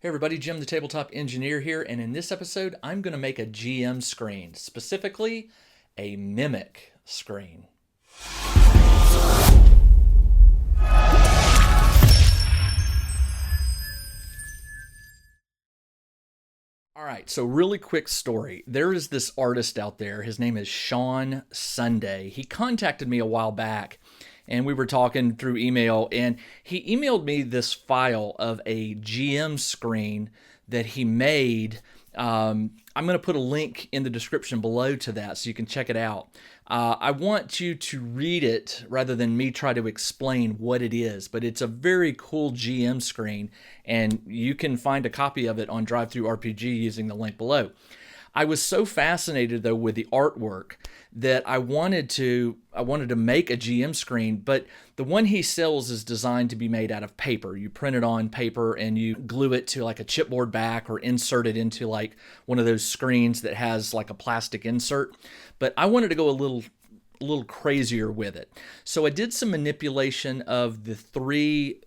Hey everybody, Jim the Tabletop Engineer here, and in this episode I'm going to make a GM screen, specifically a mimic screen. Alright, so really quick story. There is this artist out there, his name is Sean Sunday. He contacted me a while back and we were talking through email, and he emailed me this file of a GM screen that he made. I'm going to put a link in the description below to that so you can check it out. I want you to read it rather than me try to explain what it is, but it's a very cool GM screen, and you can find a copy of it on DriveThruRPG using the link below. I was so fascinated though with the artwork that I wanted to make a GM screen, but the one he sells is designed to be made out of paper. You print it on paper and you glue it to like a chipboard back or insert it into like one of those screens that has like a plastic insert. But I wanted to go a little crazier with it. So I did some manipulation of the three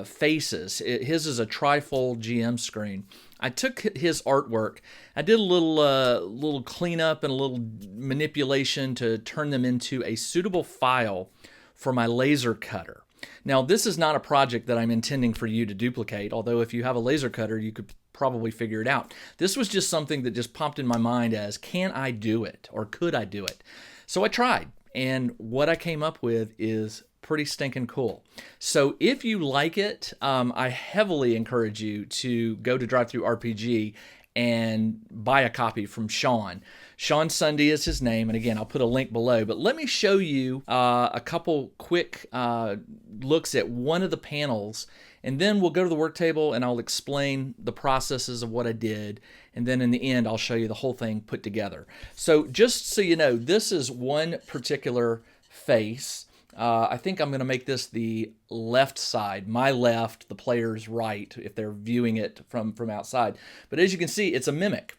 faces. His is a trifold GM screen. I took his artwork, I did a little cleanup and a little manipulation to turn them into a suitable file for my laser cutter. Now, this is not a project that I'm intending for you to duplicate, although if you have a laser cutter, you could probably figure it out. This was just something that just popped in my mind as, can I do it, or could I do it? So I tried, and what I came up with is pretty stinking cool. So if you like it, I heavily encourage you to go to DriveThruRPG and buy a copy from Sean. Sean Sunday is his name, and again, I'll put a link below. But let me show you a couple quick looks at one of the panels, and then we'll go to the work table and I'll explain the processes of what I did, and then in the end I'll show you the whole thing put together. So just so you know, this is one particular face. I think I'm going to make this the left side, my left, the player's right, if they're viewing it from outside. But as you can see, it's a mimic.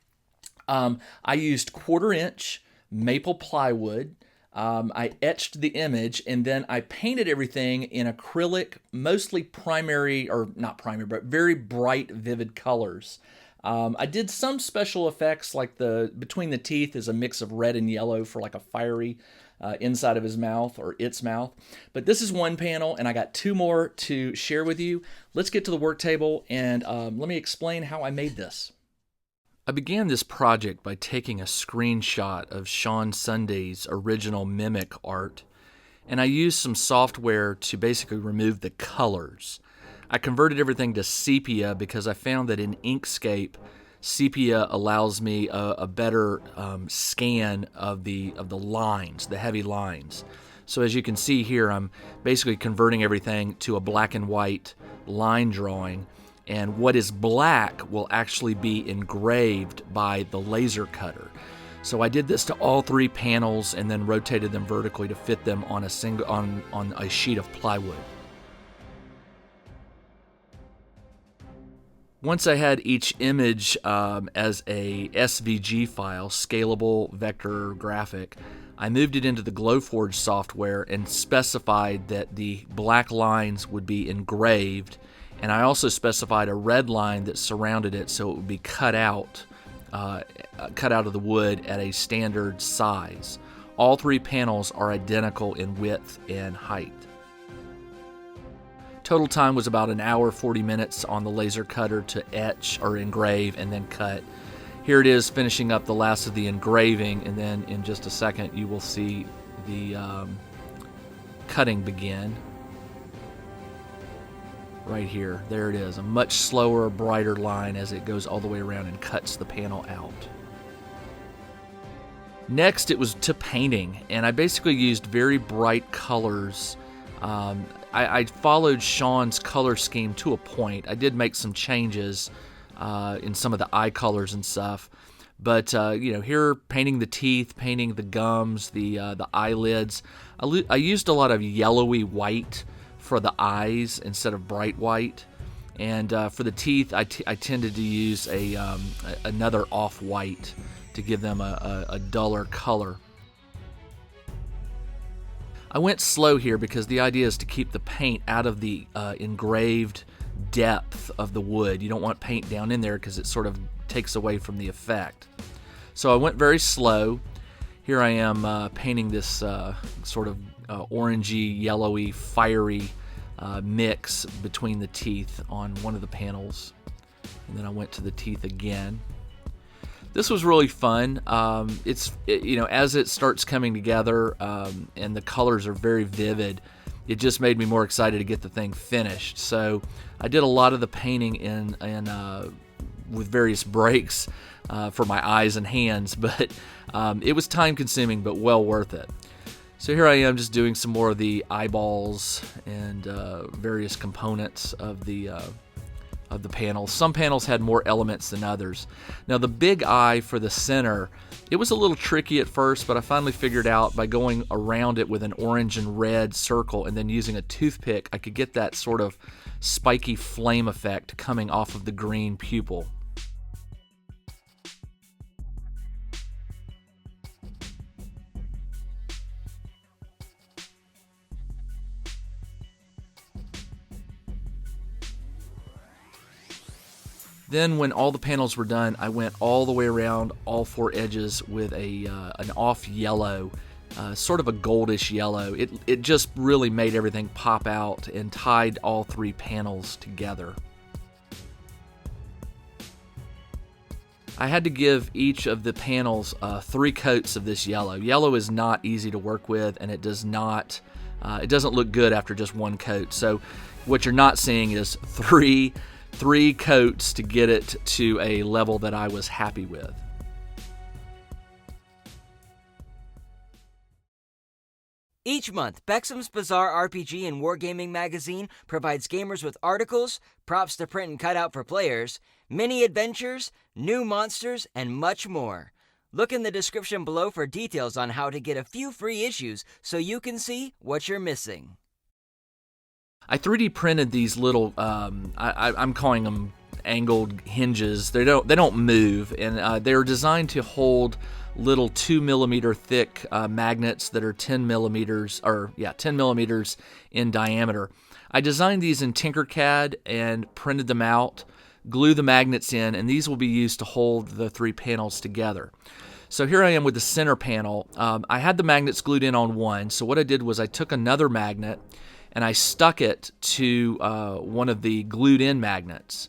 I used 1/4 inch maple plywood. I etched the image, and then I painted everything in acrylic, mostly primary, or not primary, but very bright, vivid colors. I did some special effects, like between the teeth is a mix of red and yellow for like a fiery inside of his mouth or its mouth. But this is one panel, and I got two more to share with you. Let's get to the work table, and let me explain how I made this. I began this project by taking a screenshot of Sean Sunday's original mimic art, and I used some software to basically remove the colors. I converted everything to sepia because I found that in Inkscape, sepia allows me a better scan of the lines, the heavy lines. So as you can see here, I'm basically converting everything to a black and white line drawing, and what is black will actually be engraved by the laser cutter. So I did this to all three panels and then rotated them vertically to fit them on a sheet of plywood. Once I had each image as a SVG file, scalable vector graphic, I moved it into the Glowforge software and specified that the black lines would be engraved, and I also specified a red line that surrounded it so it would be cut out of the wood at a standard size. All three panels are identical in width and height. Total time was about an hour, 40 minutes on the laser cutter to etch or engrave and then cut. Here it is finishing up the last of the engraving, and then in just a second you will see the cutting begin. Right here, there it is, a much slower, brighter line as it goes all the way around and cuts the panel out. Next it was to painting, and I basically used very bright colors. I followed Sean's color scheme to a point. I did make some changes in some of the eye colors and stuff, but here painting the teeth, painting the gums, the eyelids. I used a lot of yellowy white for the eyes instead of bright white, and for the teeth I tended to use another off-white to give them a duller color. I went slow here because the idea is to keep the paint out of the engraved depth of the wood. You don't want paint down in there because it sort of takes away from the effect. So I went very slow. Here I am painting this sort of orangey, yellowy, fiery mix between the teeth on one of the panels. And then I went to the teeth again. This was really fun. As it starts coming together and the colors are very vivid, it just made me more excited to get the thing finished. So I did a lot of the painting with various breaks for my eyes and hands, but it was time consuming but well worth it. So here I am just doing some more of the eyeballs and various components of the panels. Some panels had more elements than others. Now the big eye for the center, it was a little tricky at first, but I finally figured out by going around it with an orange and red circle and then using a toothpick, I could get that sort of spiky flame effect coming off of the green pupil. Then when all the panels were done, I went all the way around all four edges with an off yellow, sort of a goldish yellow. It just really made everything pop out and tied all three panels together. I had to give each of the panels 3 coats of this yellow. Yellow is not easy to work with, and it doesn't look good after just 1 coat. So what you're not seeing is three coats to get it to a level that I was happy with. Each month, Bexham's Bazaar RPG and Wargaming Magazine provides gamers with articles, props to print and cut out for players, mini adventures, new monsters, and much more. Look in the description below for details on how to get a few free issues so you can see what you're missing. I 3D printed these little, I'm calling them angled hinges. They don't move, and they're designed to hold little 2mm thick magnets that are 10 millimeters in diameter. I designed these in Tinkercad and printed them out, glue the magnets in, and these will be used to hold the 3 panels together. So here I am with the center panel. I had the magnets glued in on one, so what I did was I took another magnet and I stuck it to one of the glued in magnets.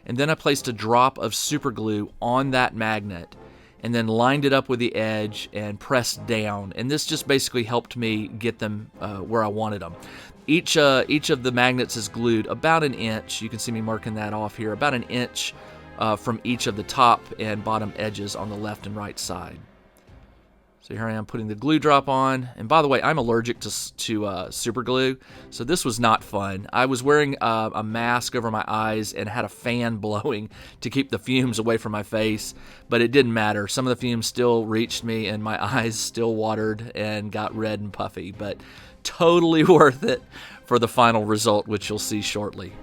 And then I placed a drop of super glue on that magnet and then lined it up with the edge and pressed down. And this just basically helped me get them where I wanted them. Each of the magnets is glued about 1 inch. You can see me marking that off here. About 1 inch from each of the top and bottom edges on the left and right side. So here I am putting the glue drop on. And by the way, I'm allergic to super glue, so this was not fun. I was wearing a mask over my eyes and had a fan blowing to keep the fumes away from my face, but it didn't matter. Some of the fumes still reached me and my eyes still watered and got red and puffy, but totally worth it for the final result, which you'll see shortly.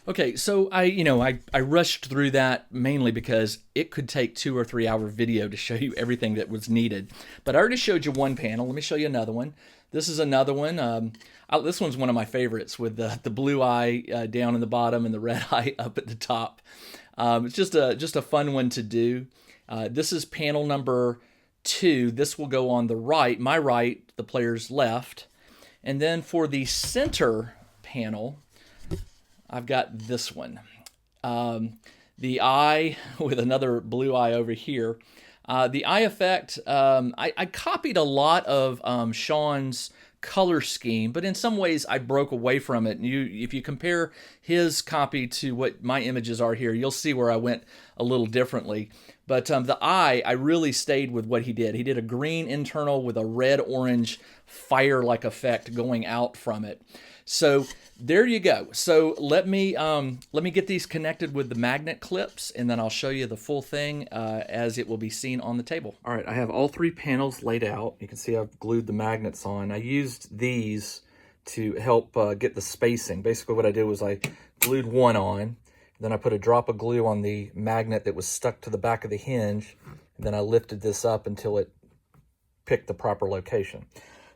Okay, so I rushed through that mainly because it could take 2 or 3 hour video to show you everything that was needed. But I already showed you one panel. Let me show you another one. This is another one. This one's one of my favorites with the blue eye down in the bottom and the red eye up at the top. It's just a fun one to do. This is panel number 2. This will go on the right, my right, the player's left. And then for the center panel, I've got this one. The eye with another blue eye over here. The eye effect, I copied a lot of Sean's color scheme, but in some ways I broke away from it. And if you compare his copy to what my images are here, you'll see where I went a little differently. But the eye, I really stayed with what he did. He did a green internal with a red-orange fire-like effect going out from it. So there you go. So let me get these connected with the magnet clips, and then I'll show you the full thing as it will be seen on the table. All right, I have all 3 panels laid out. You can see I've glued the magnets on. I used these to help get the spacing. Basically what I did was I glued one on, Then I put a drop of glue on the magnet that was stuck to the back of the hinge. And then I lifted this up until it picked the proper location.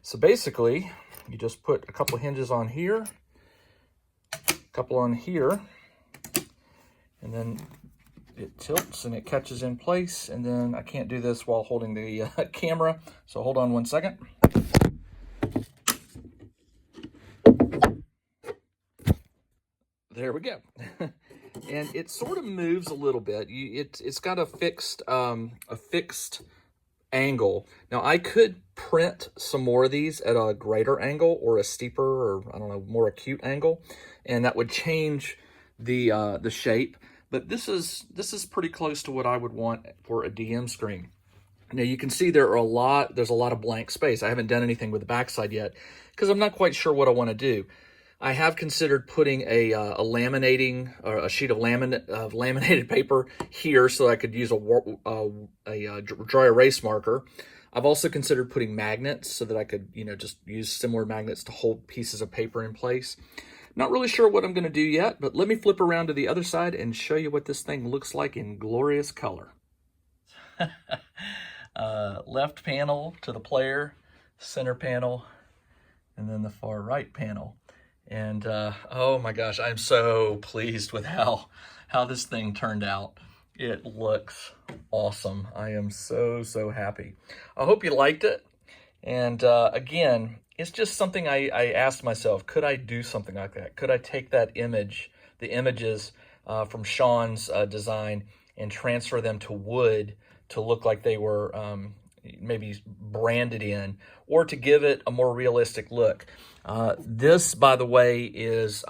So basically, you just put a couple hinges on here, a couple on here, and then it tilts and it catches in place. And then I can't do this while holding the camera, so hold on one second. There we go. And it sort of moves a little bit. It's got a fixed angle. Now I could print some more of these at a greater angle or a steeper, or I don't know, more acute angle, and that would change the shape. But this is pretty close to what I would want for a DM screen. Now you can see there's a lot of blank space. I haven't done anything with the backside yet because I'm not quite sure what I want to do. I have considered putting a laminating, or a sheet of laminated paper here so I could use a dry erase marker. I've also considered putting magnets so that I could, just use similar magnets to hold pieces of paper in place. Not really sure what I'm going to do yet, but let me flip around to the other side and show you what this thing looks like in glorious color. Left panel to the player, center panel, and then the far right panel. And oh my gosh, I'm so pleased with how this thing turned out. It looks awesome. I am so happy. I hope you liked it. And again, it's just something I asked myself, could I do something like that? Could I take the images from Sean's design and transfer them to wood to look like they were maybe branded in, or to give it a more realistic look? This, by the way, is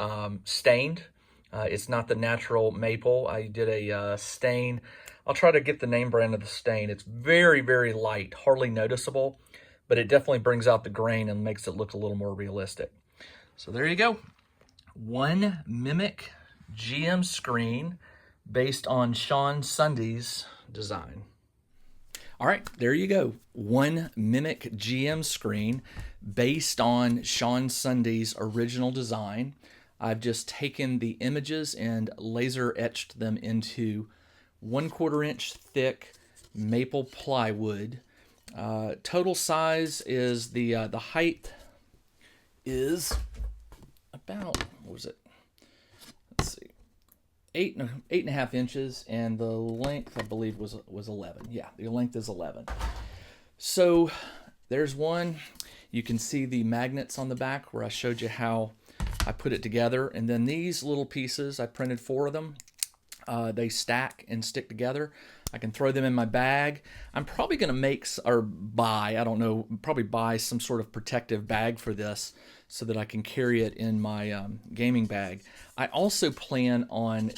stained. It's not the natural maple. I did a stain. I'll try to get the name brand of the stain. It's very light, hardly noticeable, but it definitely brings out the grain and makes it look a little more realistic. So there you go. One Mimic GM screen based on Sean Sunday's design. All right, there you go. One Mimic GM screen based on Sean Sunday's original design. I've just taken the images and laser etched them into 1/4 inch thick maple plywood. Total size is the height is about, what was it? Let's see. 8.5 inches, and the length, I believe, was 11. Yeah, the length is 11. So there's one. You can see the magnets on the back where I showed you how I put it together. And then these little pieces, I printed 4 of them. They stack and stick together. I can throw them in my bag. I'm probably going to probably buy some sort of protective bag for this so that I can carry it in my gaming bag. I also plan on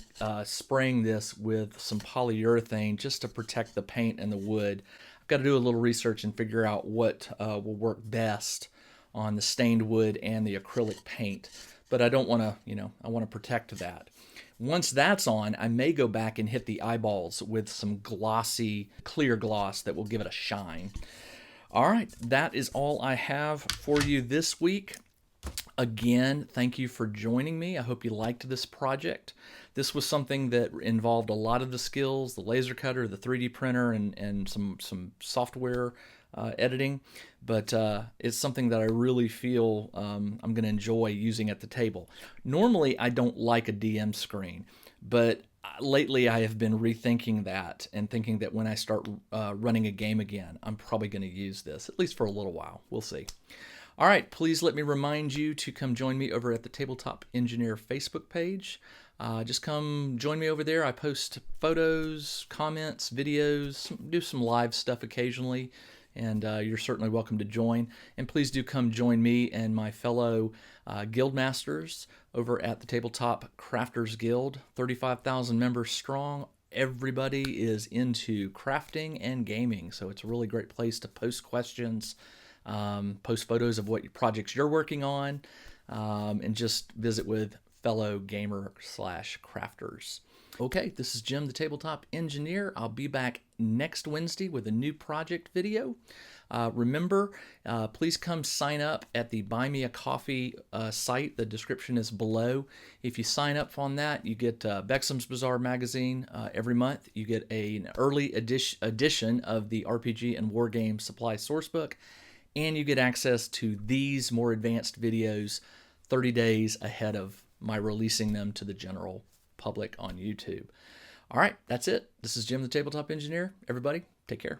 spraying this with some polyurethane just to protect the paint and the wood. I've got to do a little research and figure out what will work best on the stained wood and the acrylic paint. But I don't want to, I want to protect that. Once that's on, I may go back and hit the eyeballs with some glossy, clear gloss that will give it a shine. All right, that is all I have for you this week. Again, thank you for joining me. I hope you liked this project. This was something that involved a lot of the skills, the laser cutter, the 3D printer, and some software editing, but it's something that I really feel I'm going to enjoy using at the table. Normally, I don't like a DM screen, but lately I have been rethinking that and thinking that when I start running a game again, I'm probably going to use this, at least for a little while. We'll see. All right, please let me remind you to come join me over at the Tabletop Engineer Facebook page. Just come join me over there. I post photos, comments, videos, do some live stuff occasionally, and you're certainly welcome to join. And please do come join me and my fellow guild masters over at the Tabletop Crafters Guild, 35,000 members strong. Everybody is into crafting and gaming, so it's a really great place to post questions, post photos of what projects you're working on, and just visit with fellow gamer/crafters. Okay, this is Jim, the Tabletop Engineer. I'll be back next Wednesday with a new project video. Remember, please come sign up at the Buy Me a Coffee site. The description is below. If you sign up on that, you get Bexham's Bazaar magazine every month. You get an early edition of the RPG and Wargame Supply Sourcebook, and you get access to these more advanced videos 30 days ahead of my releasing them to the general public on YouTube. All right, that's it. This is Jim, the Tabletop Engineer. Everybody, take care.